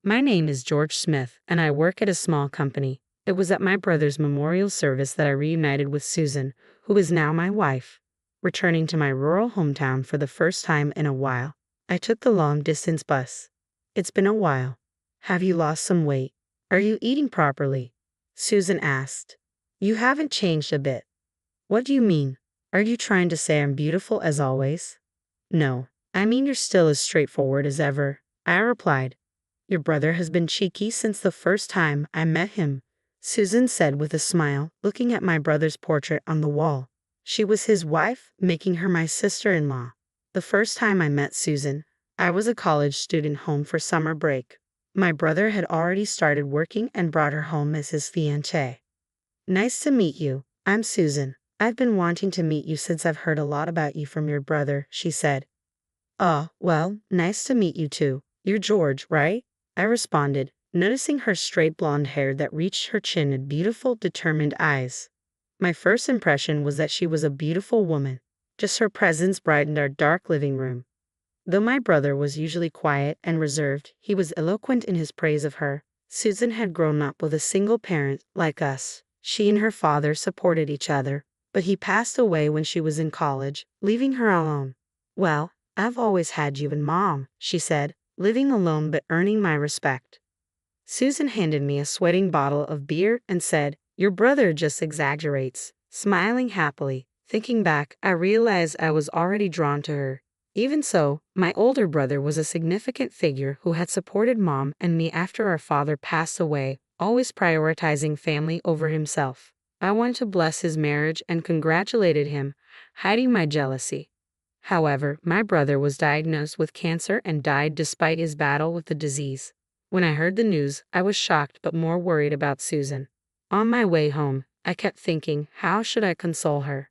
My name is George Smith, and I work at a small company. It was at my brother's memorial service that I reunited with Susan, who is now my wife. Returning to my rural hometown for the first time in a while, I took the long-distance bus. It's been a while. Have you lost some weight? Are you eating properly? Susan asked. You haven't changed a bit. What do you mean? Are you trying to say I'm beautiful as always? No, I mean you're still as straightforward as ever, I replied. Your brother has been cheeky since the first time I met him, Susan said with a smile, looking at my brother's portrait on the wall. She was his wife, making her my sister-in-law. The first time I met Susan, I was a college student home for summer break. My brother had already started working and brought her home as his fiancée. Nice to meet you. I'm Susan. I've been wanting to meet you since I've heard a lot about you from your brother, she said. Oh, well, nice to meet you too. You're George, right? I responded, noticing her straight blonde hair that reached her chin and beautiful, determined eyes. My first impression was that she was a beautiful woman. Just her presence brightened our dark living room. Though my brother was usually quiet and reserved, he was eloquent in his praise of her. Susan had grown up with a single parent, like us. She and her father supported each other, but he passed away when she was in college, leaving her alone. Well, I've always had you and Mom, she said, living alone but earning my respect. Susan handed me a sweating bottle of beer and said, Your brother just exaggerates, smiling happily. Thinking back, I realized I was already drawn to her. Even so, my older brother was a significant figure who had supported Mom and me after our father passed away, always prioritizing family over himself. I wanted to bless his marriage and congratulated him, hiding my jealousy. However, my brother was diagnosed with cancer and died despite his battle with the disease. When I heard the news, I was shocked but more worried about Susan. On my way home, I kept thinking, how should I console her?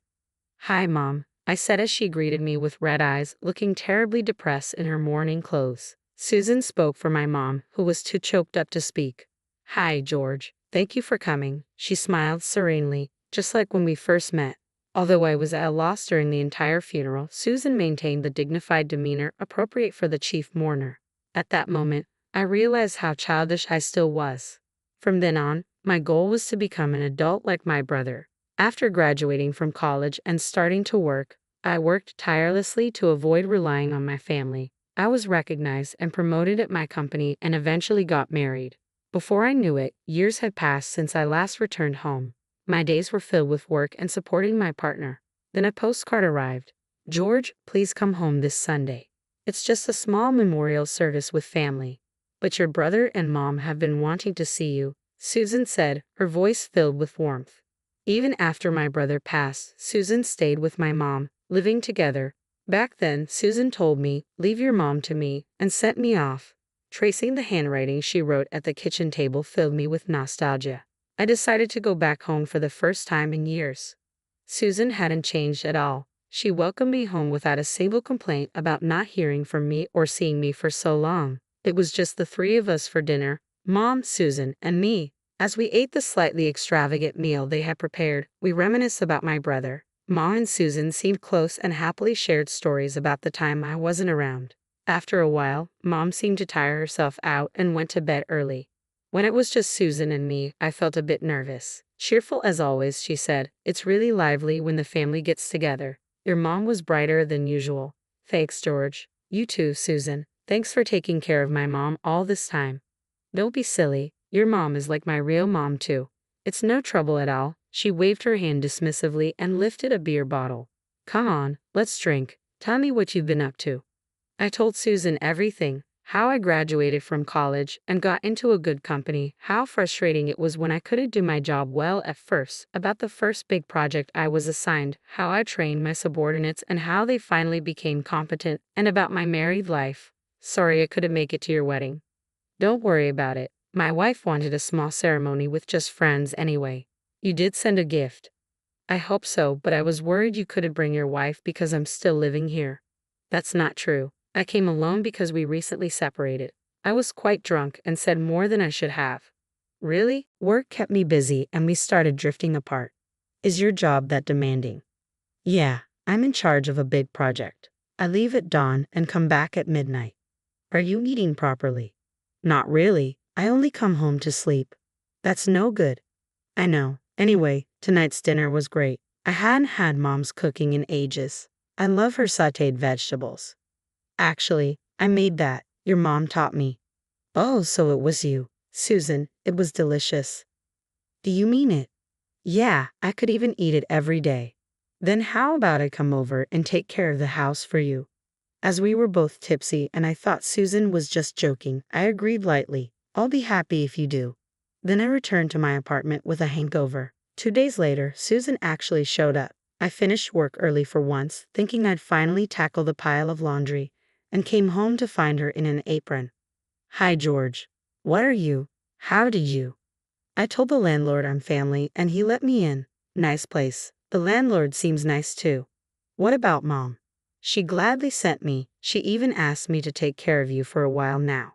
Hi, Mom, I said as she greeted me with red eyes, looking terribly depressed in her mourning clothes. Susan spoke for my mom, who was too choked up to speak. Hi, George. Thank you for coming. She smiled serenely, just like when we first met. Although I was at a loss during the entire funeral, Susan maintained the dignified demeanor appropriate for the chief mourner. At that moment, I realized how childish I still was. From then on, my goal was to become an adult like my brother. After graduating from college and starting to work, I worked tirelessly to avoid relying on my family. I was recognized and promoted at my company and eventually got married. Before I knew it, years had passed since I last returned home. My days were filled with work and supporting my partner. Then a postcard arrived. George, please come home this Sunday. It's just a small memorial service with family. But your brother and Mom have been wanting to see you, Susan said, her voice filled with warmth. Even after my brother passed, Susan stayed with my mom, living together. Back then, Susan told me, leave your mom to me, and sent me off. Tracing the handwriting she wrote at the kitchen table filled me with nostalgia. I decided to go back home for the first time in years. Susan hadn't changed at all. She welcomed me home without a single complaint about not hearing from me or seeing me for so long. It was just the three of us for dinner, Mom, Susan, and me. As we ate the slightly extravagant meal they had prepared, we reminisced about my brother. Mom and Susan seemed close and happily shared stories about the time I wasn't around. After a while, Mom seemed to tire herself out and went to bed early. When it was just Susan and me, I felt a bit nervous. Cheerful as always, she said, it's really lively when the family gets together. Your mom was brighter than usual. Thanks, George. You too, Susan. Thanks for taking care of my mom all this time. Don't be silly. Your mom is like my real mom too. It's no trouble at all. She waved her hand dismissively and lifted a beer bottle. Come on, let's drink. Tell me what you've been up to. I told Susan everything. How I graduated from college and got into a good company, how frustrating it was when I couldn't do my job well at first, about the first big project I was assigned, how I trained my subordinates and how they finally became competent, and about my married life. Sorry I couldn't make it to your wedding. Don't worry about it. My wife wanted a small ceremony with just friends anyway. You did send a gift. I hope so, but I was worried you couldn't bring your wife because I'm still living here. That's not true. I came alone because we recently separated. I was quite drunk and said more than I should have. Really? Work kept me busy and we started drifting apart. Is your job that demanding? Yeah, I'm in charge of a big project. I leave at dawn and come back at midnight. Are you eating properly? Not really. I only come home to sleep. That's no good. I know. Anyway, tonight's dinner was great. I hadn't had mom's cooking in ages. I love her sautéed vegetables. Actually, I made that. Your mom taught me. Oh, so it was you. Susan, it was delicious. Do you mean it? Yeah, I could even eat it every day. Then how about I come over and take care of the house for you? As we were both tipsy and I thought Susan was just joking, I agreed lightly. I'll be happy if you do. Then I returned to my apartment with a hangover. 2 days later, Susan actually showed up. I finished work early for once, thinking I'd finally tackle the pile of laundry, and came home to find her in an apron. Hi, George. What are you? How did you? I told the landlord I'm family and he let me in. Nice place. The landlord seems nice too. What about mom? She gladly sent me. She even asked me to take care of you for a while now.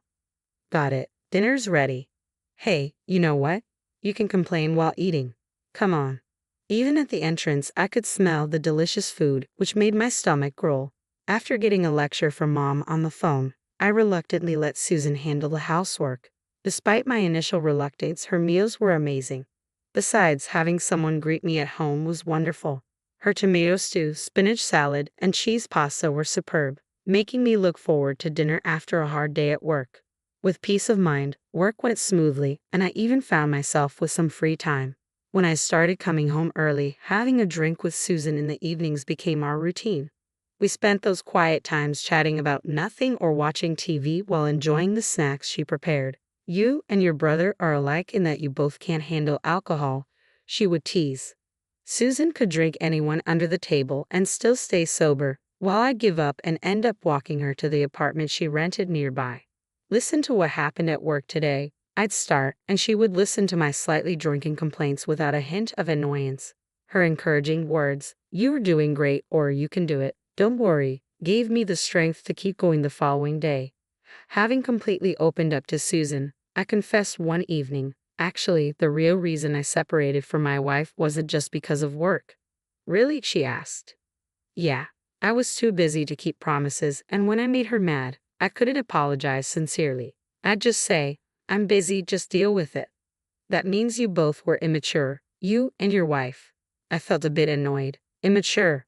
Got it. Dinner's ready. Hey, you know what? You can complain while eating. Come on. Even at the entrance, I could smell the delicious food, which made my stomach growl. After getting a lecture from mom on the phone, I reluctantly let Susan handle the housework. Despite my initial reluctance, her meals were amazing. Besides, having someone greet me at home was wonderful. Her tomato stew, spinach salad, and cheese pasta were superb, making me look forward to dinner after a hard day at work. With peace of mind, work went smoothly, and I even found myself with some free time. When I started coming home early, having a drink with Susan in the evenings became our routine. We spent those quiet times chatting about nothing or watching TV while enjoying the snacks she prepared. You and your brother are alike in that you both can't handle alcohol, she would tease. Susan could drink anyone under the table and still stay sober, while I'd give up and end up walking her to the apartment she rented nearby. Listen to what happened at work today. I'd start, and she would listen to my slightly drunken complaints without a hint of annoyance. Her encouraging words, "You're doing great," or "You can do it, don't worry," gave me the strength to keep going the following day. Having completely opened up to Susan, I confessed one evening, actually, the real reason I separated from my wife wasn't just because of work. Really? She asked. Yeah, I was too busy to keep promises, and when I made her mad, I couldn't apologize sincerely. I'd just say, "I'm busy, just deal with it." That means you both were immature, you and your wife. I felt a bit annoyed. Immature?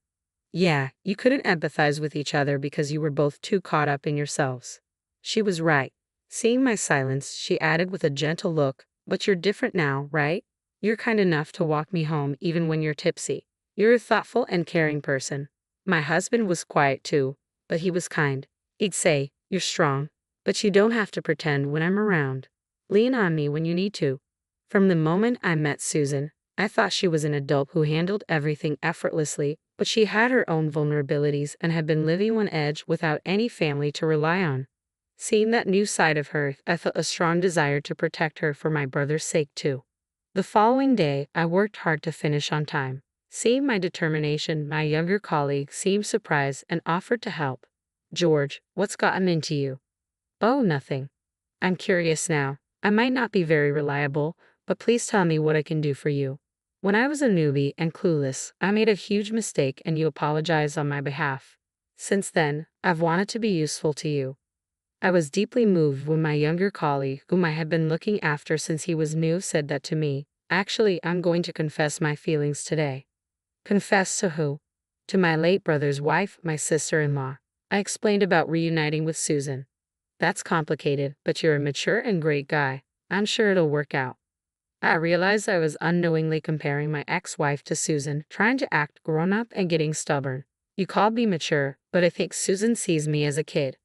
Yeah, you couldn't empathize with each other because you were both too caught up in yourselves. She was right. Seeing my silence, she added with a gentle look, "But you're different now, right? You're kind enough to walk me home even when you're tipsy. You're a thoughtful and caring person." My husband was quiet too, but he was kind. He'd say, "You're strong, but you don't have to pretend when I'm around. Lean on me when you need to." From the moment I met Susan, I thought she was an adult who handled everything effortlessly, but she had her own vulnerabilities and had been living on edge without any family to rely on. Seeing that new side of her, I felt a strong desire to protect her for my brother's sake too. The following day, I worked hard to finish on time. Seeing my determination, my younger colleague seemed surprised and offered to help. "George, what's gotten into you?" "Oh, nothing. I'm curious now. I might not be very reliable, but please tell me what I can do for you." When I was a newbie and clueless, I made a huge mistake and you apologized on my behalf. Since then, I've wanted to be useful to you. I was deeply moved when my younger colleague, whom I had been looking after since he was new, said that to me. Actually, I'm going to confess my feelings today. Confess to who? To my late brother's wife, my sister-in-law. I explained about reuniting with Susan. That's complicated, but you're a mature and great guy. I'm sure it'll work out. I realized I was unknowingly comparing my ex-wife to Susan, trying to act grown-up and getting stubborn. You called me mature, but I think Susan sees me as a kid.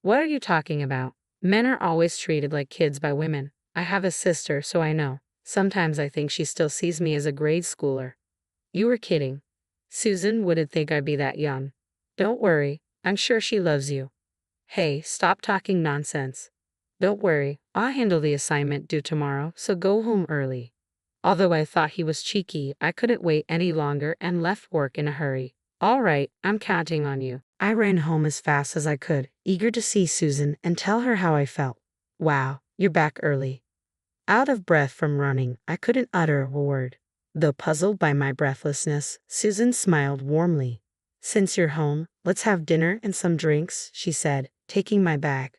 What are you talking about? Men are always treated like kids by women. I have a sister, so I know. Sometimes I think she still sees me as a grade schooler. You were kidding. Susan wouldn't think I'd be that young. Don't worry, I'm sure she loves you. Hey, stop talking nonsense. Don't worry, I'll handle the assignment due tomorrow, so go home early. Although I thought he was cheeky, I couldn't wait any longer and left work in a hurry. All right, I'm counting on you. I ran home as fast as I could, eager to see Susan and tell her how I felt. Wow, you're back early. Out of breath from running, I couldn't utter a word. Though puzzled by my breathlessness, Susan smiled warmly. "Since you're home, let's have dinner and some drinks," she said, taking my bag.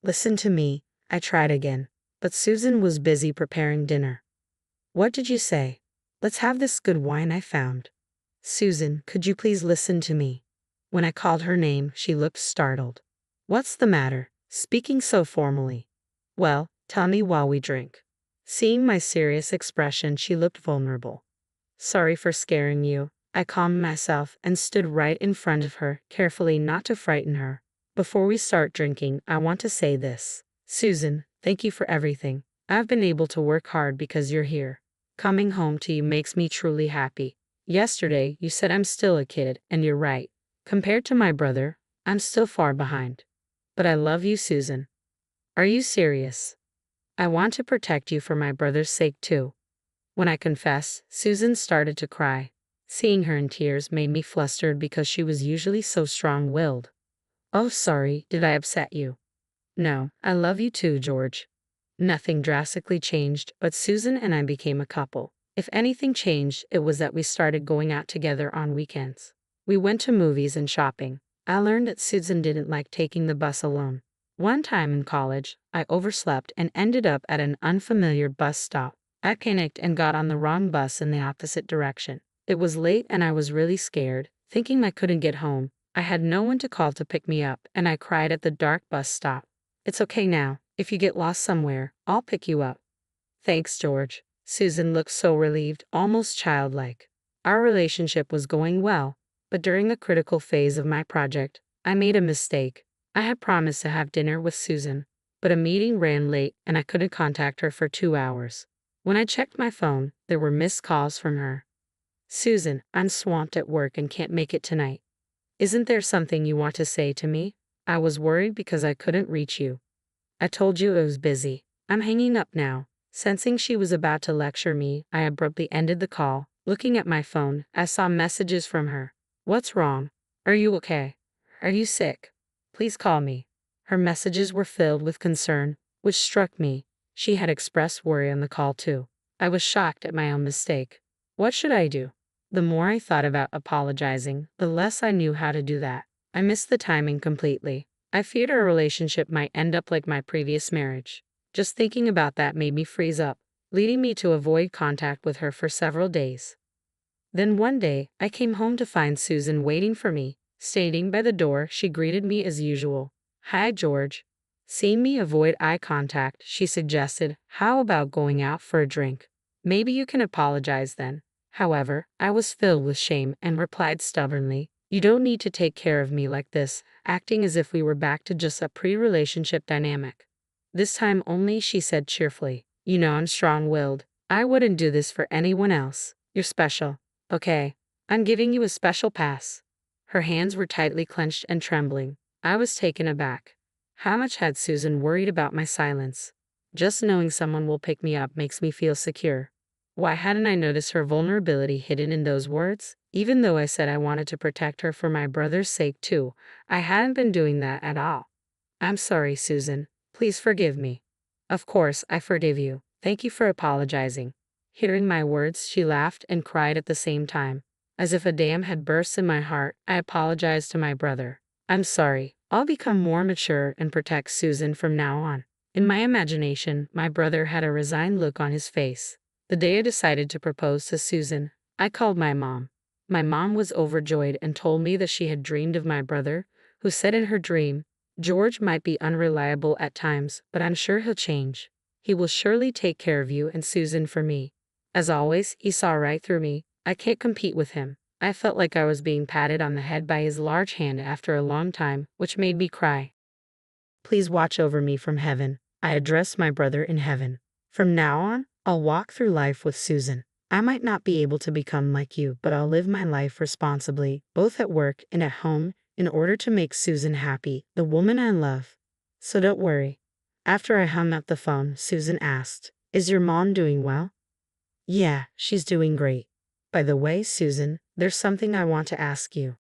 "Listen to me. I tried again, but Susan was busy preparing dinner. What did you say? Let's have this good wine I found. Susan, could you please listen to me? When I called her name, she looked startled. What's the matter? Speaking so formally. Well, tell me while we drink. Seeing my serious expression, she looked vulnerable. Sorry for scaring you. I calmed myself and stood right in front of her, carefully not to frighten her. Before we start drinking, I want to say this. Susan, thank you for everything. I've been able to work hard because you're here. Coming home to you makes me truly happy. Yesterday, you said I'm still a kid, and you're right. Compared to my brother, I'm still far behind. But I love you, Susan. Are you serious? I want to protect you for my brother's sake too. When I confessed, Susan started to cry. Seeing her in tears made me flustered because she was usually so strong-willed. Oh, sorry, did I upset you? No, I love you too, George. Nothing drastically changed, but Susan and I became a couple. If anything changed, it was that we started going out together on weekends. We went to movies and shopping. I learned that Susan didn't like taking the bus alone. One time in college, I overslept and ended up at an unfamiliar bus stop. I panicked and got on the wrong bus in the opposite direction. It was late and I was really scared, thinking I couldn't get home. I had no one to call to pick me up, and I cried at the dark bus stop. It's okay now. If you get lost somewhere, I'll pick you up. Thanks, George. Susan looked so relieved, almost childlike. Our relationship was going well, but during a critical phase of my project, I made a mistake. I had promised to have dinner with Susan, but a meeting ran late and I couldn't contact her for 2 hours. When I checked my phone, there were missed calls from her. Susan, I'm swamped at work and can't make it tonight. Isn't there something you want to say to me? I was worried because I couldn't reach you. I told you I was busy. I'm hanging up now. Sensing she was about to lecture me, I abruptly ended the call. Looking at my phone, I saw messages from her. What's wrong? Are you okay? Are you sick? Please call me. Her messages were filled with concern, which struck me. She had expressed worry on the call too. I was shocked at my own mistake. What should I do? The more I thought about apologizing, the less I knew how to do that. I missed the timing completely. I feared our relationship might end up like my previous marriage. Just thinking about that made me freeze up, leading me to avoid contact with her for several days. Then one day, I came home to find Susan waiting for me. Standing by the door, she greeted me as usual. Hi, George. Seeing me avoid eye contact, she suggested, how about going out for a drink? Maybe you can apologize then. However, I was filled with shame and replied stubbornly, you don't need to take care of me like this, acting as if we were back to just a pre-relationship dynamic. This time only, she said cheerfully, you know I'm strong-willed. I wouldn't do this for anyone else. You're special. Okay, I'm giving you a special pass. Her hands were tightly clenched and trembling. I was taken aback. How much had Susan worried about my silence? Just knowing someone will pick me up makes me feel secure. Why hadn't I noticed her vulnerability hidden in those words? Even though I said I wanted to protect her for my brother's sake too, I hadn't been doing that at all. I'm sorry, Susan. Please forgive me. Of course, I forgive you. Thank you for apologizing. Hearing my words, she laughed and cried at the same time. As if a dam had burst in my heart, I apologized to my brother. I'm sorry. I'll become more mature and protect Susan from now on. In my imagination, my brother had a resigned look on his face. The day I decided to propose to Susan, I called my mom. My mom was overjoyed and told me that she had dreamed of my brother, who said in her dream, George might be unreliable at times, but I'm sure he'll change. He will surely take care of you and Susan for me. As always, he saw right through me. I can't compete with him. I felt like I was being patted on the head by his large hand after a long time, which made me cry. Please watch over me from heaven. I addressed my brother in heaven. From now on, I'll walk through life with Susan. I might not be able to become like you, but I'll live my life responsibly, both at work and at home, in order to make Susan happy, the woman I love. So don't worry. After I hung up the phone, Susan asked, is your mom doing well? Yeah, she's doing great. By the way, Susan, there's something I want to ask you.